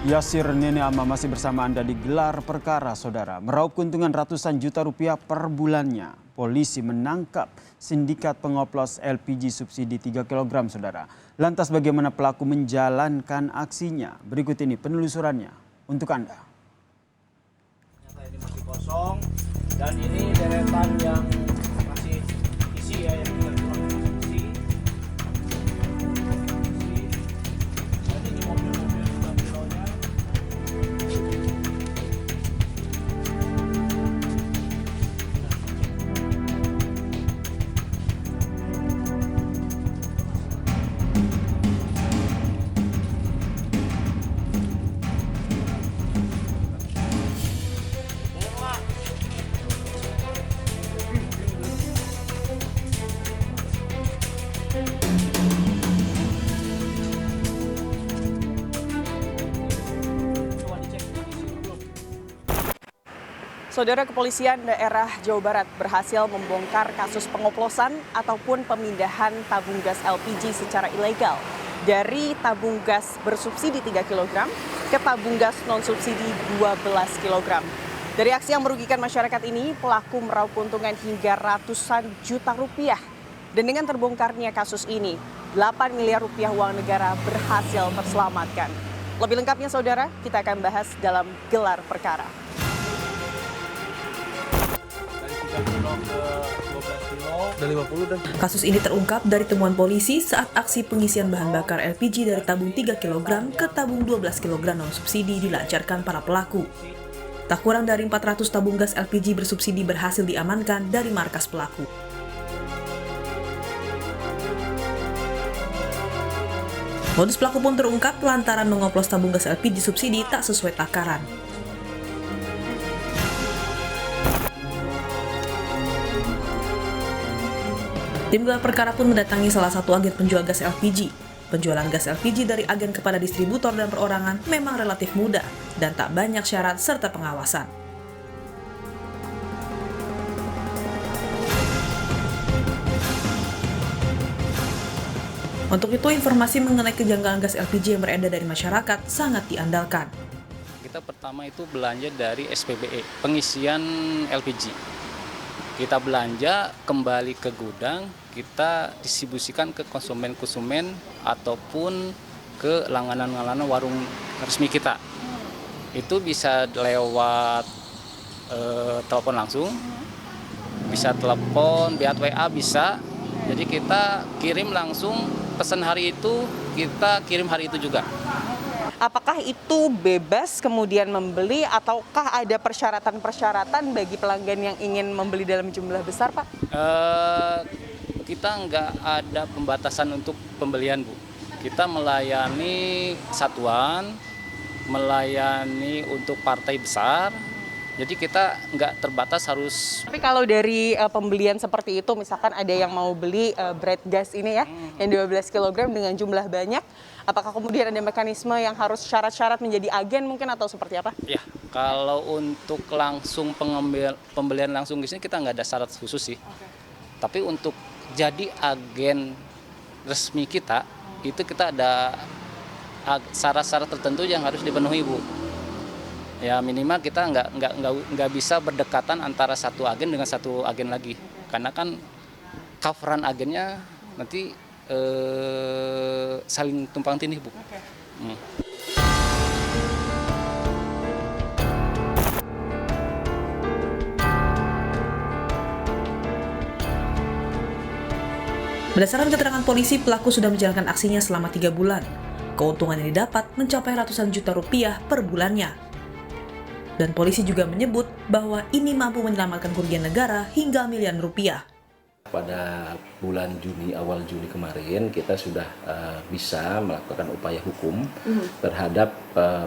Yasir Nene Ama masih bersama Anda di Gelar Perkara, Saudara. Meraup keuntungan ratusan juta rupiah per bulannya. Polisi menangkap sindikat pengoplos LPG subsidi 3 kg, Saudara. Lantas bagaimana pelaku menjalankan aksinya? Berikut ini penelusurannya untuk Anda. Ternyata ini masih kosong dan ini deretan yang masih isi ya, yang tinggal isi. Dan ini mobil-mobil juga kilonya. Saudara, Kepolisian Daerah Jawa Barat berhasil membongkar kasus pengoplosan ataupun pemindahan tabung gas LPG secara ilegal dari tabung gas bersubsidi 3 kg ke tabung gas non-subsidi 12 kg. Dari aksi yang merugikan masyarakat ini, pelaku meraup keuntungan hingga ratusan juta rupiah. Dan dengan terbongkarnya kasus ini, 8 miliar rupiah uang negara berhasil terselamatkan. Lebih lengkapnya, Saudara, kita akan bahas dalam Gelar Perkara. Kasus ini terungkap dari temuan polisi saat aksi pengisian bahan bakar LPG dari tabung 3 kg ke tabung 12 kg non-subsidi dilancarkan para pelaku. Tak kurang dari 400 tabung gas LPG bersubsidi berhasil diamankan dari markas pelaku. Modus pelaku pun terungkap lantaran mengoplos tabung gas LPG subsidi tak sesuai takaran. Tim gelar perkara pun mendatangi salah satu agen penjual gas LPG. Penjualan gas LPG dari agen kepada distributor dan perorangan memang relatif mudah dan tak banyak syarat serta pengawasan. Untuk itu, informasi mengenai kejanggalan gas LPG yang beredar dari masyarakat sangat diandalkan. Kita pertama itu belanja dari SPBE, pengisian LPG. Kita belanja kembali ke gudang, kita distribusikan ke konsumen-konsumen ataupun ke langganan-langganan warung resmi kita. Itu bisa lewat telepon langsung, bisa telepon, via WA bisa. Jadi kita kirim langsung, pesan hari itu, kita kirim hari itu juga. Apakah itu bebas kemudian membeli ataukah ada persyaratan-persyaratan bagi pelanggan yang ingin membeli dalam jumlah besar, Pak? Kita nggak ada pembatasan untuk pembelian, Bu. Kita melayani satuan, melayani untuk partai besar. Jadi kita nggak terbatas harus. Tapi kalau dari pembelian seperti itu, misalkan ada yang mau beli bread gas ini ya, yang 12 kg dengan jumlah banyak, apakah kemudian ada mekanisme yang harus syarat-syarat menjadi agen mungkin atau seperti apa? Ya, kalau untuk langsung pembelian langsung di sini kita nggak ada syarat khusus sih. Tapi untuk jadi agen resmi kita, itu kita ada syarat-syarat tertentu yang harus dipenuhi, Bu. Ya minimal kita nggak bisa berdekatan antara satu agen dengan satu agen lagi, karena kan coveran agennya nanti saling tumpang tindih, Bu. Berdasarkan keterangan polisi, pelaku sudah menjalankan aksinya selama 3 bulan. Keuntungan yang didapat mencapai ratusan juta rupiah per bulannya. Dan polisi juga menyebut bahwa ini mampu menyelamatkan kerugian negara hingga miliaran rupiah. Pada bulan Juni, awal Juni kemarin kita sudah bisa melakukan upaya hukum terhadap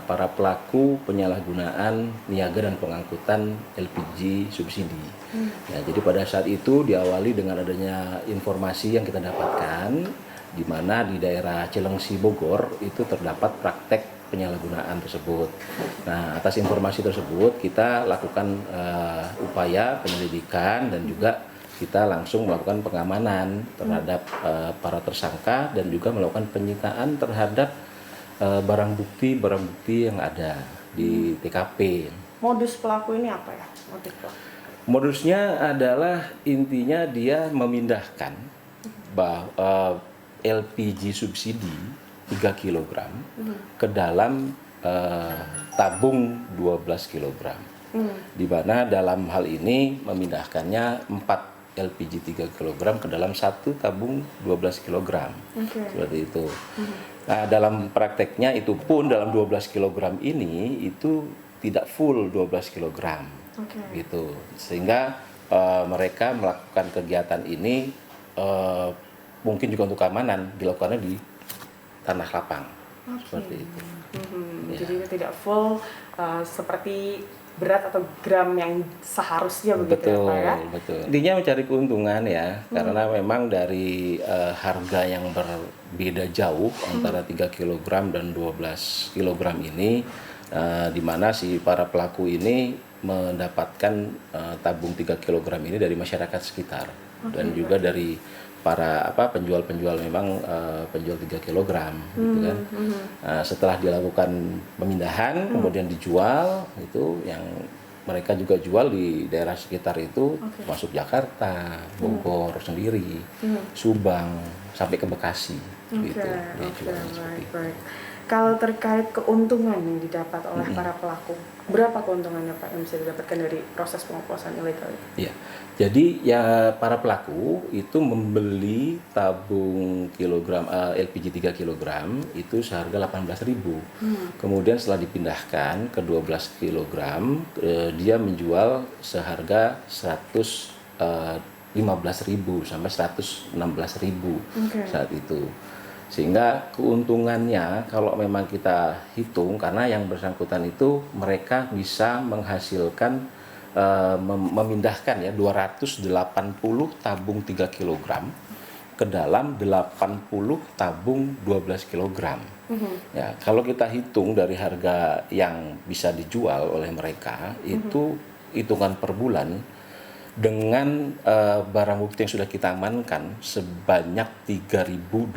para pelaku penyalahgunaan niaga dan pengangkutan LPG subsidi. Ya, jadi pada saat itu diawali dengan adanya informasi yang kita dapatkan di mana di daerah Cilengsi, Bogor itu terdapat praktek penyalahgunaan tersebut. Nah, atas informasi tersebut kita lakukan upaya penyelidikan dan juga kita langsung melakukan pengamanan terhadap para tersangka dan juga melakukan penyitaan terhadap barang bukti yang ada di TKP. Modus pelaku ini apa ya? Motif pelaku? Modusnya adalah intinya dia memindahkan LPG subsidi 3 kg ke dalam tabung 12 kg. Di mana dalam hal ini memindahkannya 4 LPG 3 kg ke dalam satu tabung 12 kg. Seperti itu. Nah, dalam prakteknya itu pun dalam 12 kg ini itu tidak full 12 kg. Gitu. Sehingga mereka melakukan kegiatan ini mungkin juga untuk keamanan dilakukannya di tanah lapang. Seperti itu. Ya. Jadi tidak full seperti berat atau gram yang seharusnya begitu ya Pak ya? Betul. Intinya mencari keuntungan ya, karena memang dari harga yang berbeda jauh antara 3 kg dan 12 kg ini, di mana si para pelaku ini mendapatkan tabung 3 kg ini dari masyarakat sekitar dan juga dari para penjual-penjual memang penjual 3 kg gitu kan. Setelah dilakukan pemindahan kemudian dijual, itu yang mereka juga jual di daerah sekitar itu, masuk Jakarta, Bogor sendiri, Subang sampai ke Bekasi gitu. Baik. Kalau terkait keuntungan yang didapat oleh para pelaku, berapa keuntungannya Pak yang bisa didapatkan dari proses pengoplosan ilegal itu? Iya, jadi ya para pelaku itu membeli tabung LPG 3 kg itu seharga 18.000. Kemudian setelah dipindahkan ke 12 kg, dia menjual seharga 115.000 sampai 116.000 saat itu. Sehingga keuntungannya kalau memang kita hitung, karena yang bersangkutan itu mereka bisa menghasilkan memindahkan ya 280 tabung 3 kg ke dalam 80 tabung 12 kg. Ya, kalau kita hitung dari harga yang bisa dijual oleh mereka itu hitungan per bulan dengan barang bukti yang sudah kita amankan sebanyak 3.200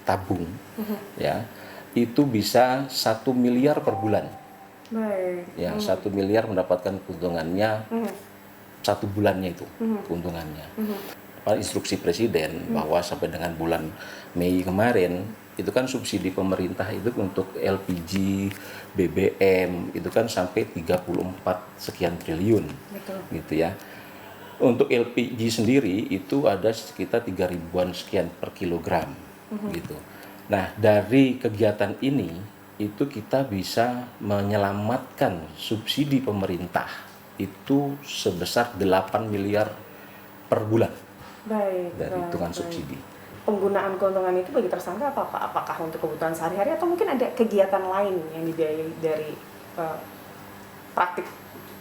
tabung, ya itu bisa 1 miliar per bulan. Baik. Ya, 1 miliar mendapatkan keuntungannya 1 bulannya itu keuntungannya. Instruksi Presiden bahwa sampai dengan bulan Mei kemarin itu kan subsidi pemerintah itu untuk LPG, BBM itu kan sampai 34 sekian triliun. Betul. Gitu ya. Untuk LPG sendiri itu ada sekitar 3.000-an sekian per kilogram gitu. Nah, dari kegiatan ini itu kita bisa menyelamatkan subsidi pemerintah itu sebesar 8 miliar per bulan. Baik. Dari hitungan subsidi. Penggunaan keuntungan itu bagi tersangka apa Pak? Apakah untuk kebutuhan sehari-hari atau mungkin ada kegiatan lain yang dibiayai dari praktik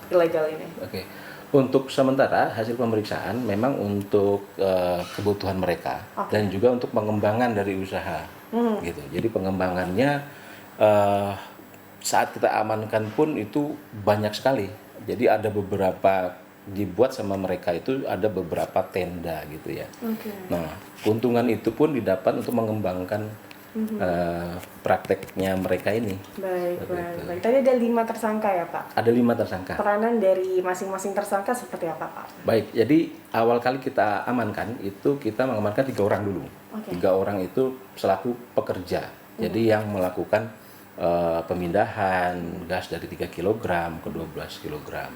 ilegal ini? Oke. Untuk sementara hasil pemeriksaan memang untuk kebutuhan mereka dan juga untuk pengembangan dari usaha gitu. Jadi pengembangannya saat kita amankan pun itu banyak sekali. Jadi ada beberapa dibuat sama mereka itu ada beberapa tenda gitu ya. Nah, keuntungan itu pun didapat untuk mengembangkan prakteknya mereka ini. Baik. Tadi ada 5 tersangka ya Pak? Ada 5 tersangka. Peranan dari masing-masing tersangka seperti apa Pak? Baik, jadi awal kali kita amankan itu kita mengamankan 3 orang dulu. 3 orang itu selaku pekerja. Jadi yang melakukan pemindahan gas dari 3 kg ke 12 kg.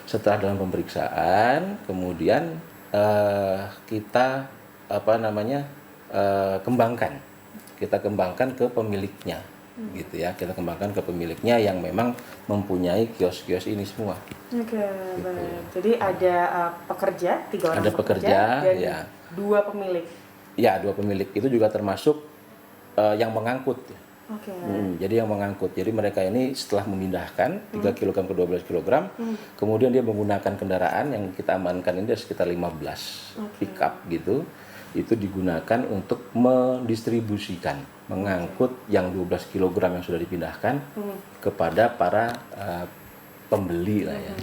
Setelah dalam pemeriksaan, kemudian kita kembangkan. Kita kembangkan ke pemiliknya, gitu ya. Kita kembangkan ke pemiliknya yang memang mempunyai kios-kios ini semua. Oke, baik. Jadi ada pekerja, 3 orang ada pekerja dan ya. 2 pemilik. Ya, 2 pemilik itu juga termasuk yang mengangkut. Oke. Jadi yang mengangkut. Jadi mereka ini setelah memindahkan 3 kg ke 12 kg, kemudian dia menggunakan kendaraan yang kita amankan ini ada sekitar 15 pick up gitu. Itu digunakan untuk mendistribusikan, mengangkut yang 12 kg yang sudah dipindahkan kepada para pembeli lah ya.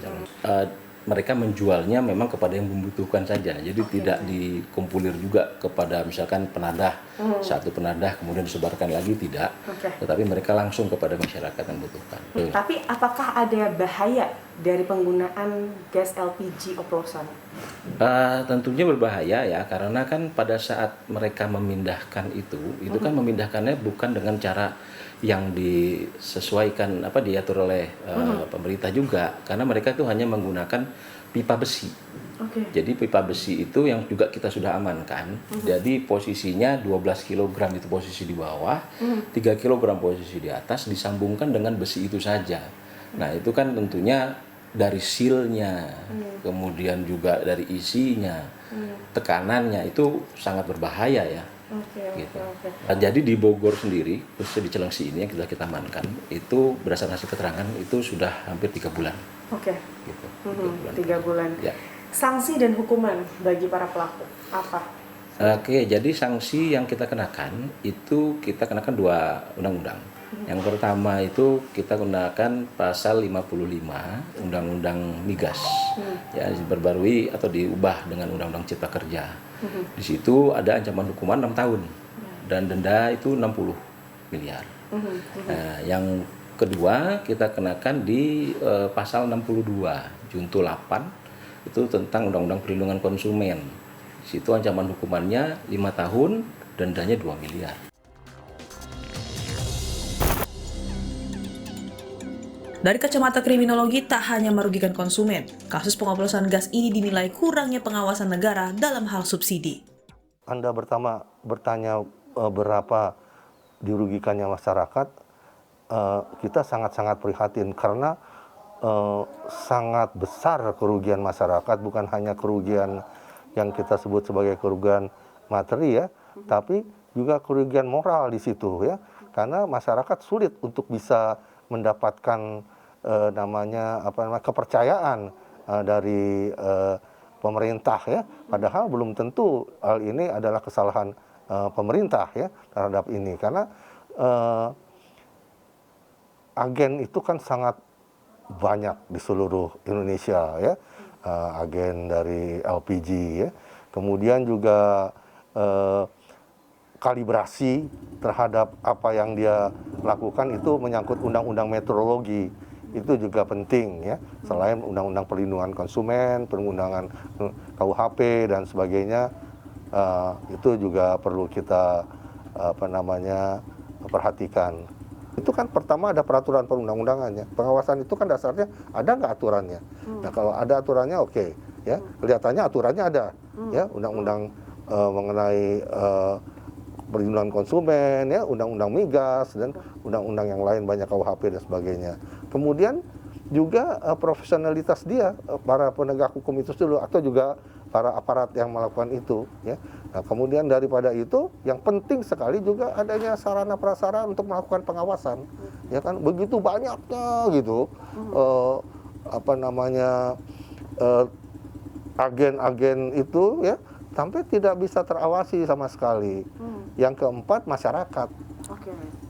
mereka menjualnya memang kepada yang membutuhkan saja. Jadi tidak dikumpulir juga kepada misalkan penadah, satu penadah kemudian disebarkan lagi, tidak. Tetapi mereka langsung kepada masyarakat yang membutuhkan. Tapi apakah ada bahaya dari penggunaan gas LPG oplosan? Tentunya berbahaya ya, karena kan pada saat mereka memindahkan itu kan memindahkannya bukan dengan cara yang disesuaikan diatur oleh pemerintah juga, karena mereka itu hanya menggunakan pipa besi. Jadi pipa besi itu yang juga kita sudah amankan. Jadi posisinya 12 kg itu posisi di bawah, 3 kg posisi di atas, disambungkan dengan besi itu saja. Nah itu kan tentunya dari silnya, kemudian juga dari isinya, tekanannya itu sangat berbahaya ya. Gitu. Nah, jadi di Bogor sendiri, khususnya di Cilengsi ini yang kita amankan, itu berdasarkan hasil keterangan itu sudah hampir 3 bulan. Gitu. 3 bulan. Ya. Sanksi dan hukuman bagi para pelaku apa? Jadi sanksi yang kita kenakan itu kita kenakan 2 undang-undang. Yang pertama itu kita gunakan pasal 55 Undang-Undang Migas, ya diperbarui atau diubah dengan Undang-Undang Cipta Kerja. Di situ ada ancaman hukuman 6 tahun dan denda itu 60 miliar. Nah, yang kedua kita kenakan di pasal 62 Junto 8 itu tentang Undang-Undang Perlindungan Konsumen. Di situ ancaman hukumannya 5 tahun, dendanya 2 miliar. Dari kacamata kriminologi, tak hanya merugikan konsumen, kasus pengoplosan gas ini dinilai kurangnya pengawasan negara dalam hal subsidi. Anda bertanya berapa dirugikannya masyarakat, kita sangat-sangat prihatin karena sangat besar kerugian masyarakat, bukan hanya kerugian yang kita sebut sebagai kerugian materi ya, tapi juga kerugian moral di situ ya, karena masyarakat sulit untuk bisa mendapatkan kepercayaan dari pemerintah ya, padahal belum tentu hal ini adalah kesalahan pemerintah ya terhadap ini, karena agen itu kan sangat banyak di seluruh Indonesia ya, agen dari LPG ya, kemudian juga kalibrasi terhadap apa yang dia lakukan itu menyangkut undang-undang meteorologi, itu juga penting ya, selain undang-undang perlindungan konsumen, perundangan KUHP dan sebagainya, itu juga perlu kita perhatikan. Itu kan pertama ada peraturan perundang-undangannya, pengawasan itu kan dasarnya ada nggak aturannya. Nah kalau ada aturannya oke, ya kelihatannya aturannya ada ya, undang-undang mengenai perlindungan konsumen ya, undang-undang migas dan undang-undang yang lain banyak, KUHP dan sebagainya. Kemudian juga profesionalitas dia, para penegak hukum itu dulu, atau juga para aparat yang melakukan itu ya. Nah, kemudian daripada itu yang penting sekali juga adanya sarana prasarana untuk melakukan pengawasan ya kan, begitu banyaknya gitu agen-agen itu ya, sampai tidak bisa terawasi sama sekali. Yang keempat, masyarakat.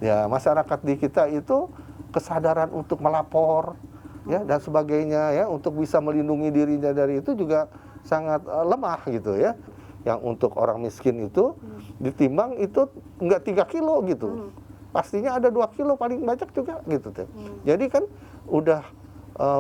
Ya, masyarakat di kita itu kesadaran untuk melapor ya dan sebagainya ya, untuk bisa melindungi dirinya dari itu juga sangat lemah gitu ya. Yang untuk orang miskin itu ditimbang itu enggak 3 kilo gitu. Pastinya ada 2 kilo paling banyak juga gitu tuh. Jadi kan udah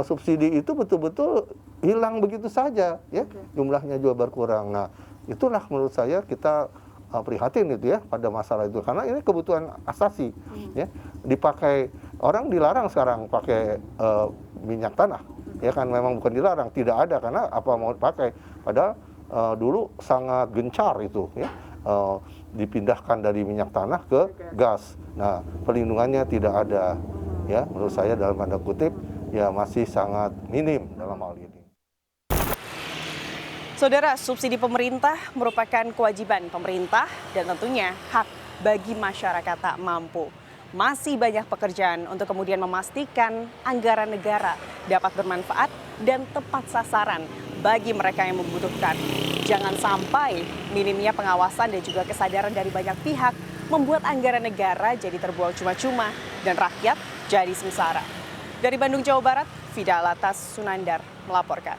subsidi itu betul-betul hilang begitu saja ya. Jumlahnya juga berkurang. Nah, itulah menurut saya kita prihatin itu ya pada masalah itu, karena ini kebutuhan asasi ya, dipakai orang dilarang sekarang pakai minyak tanah ya kan, memang bukan dilarang, tidak ada, karena apa mau dipakai, padahal dulu sangat gencar itu ya, dipindahkan dari minyak tanah ke gas. Nah perlindungannya tidak ada ya, menurut saya dalam tanda kutip ya masih sangat minim dalam hal ini. Saudara, subsidi pemerintah merupakan kewajiban pemerintah dan tentunya hak bagi masyarakat tak mampu. Masih banyak pekerjaan untuk kemudian memastikan anggaran negara dapat bermanfaat dan tepat sasaran bagi mereka yang membutuhkan. Jangan sampai minimnya pengawasan dan juga kesadaran dari banyak pihak membuat anggaran negara jadi terbuang cuma-cuma dan rakyat jadi sengsara. Dari Bandung, Jawa Barat, Fida Alatas Sunandar melaporkan.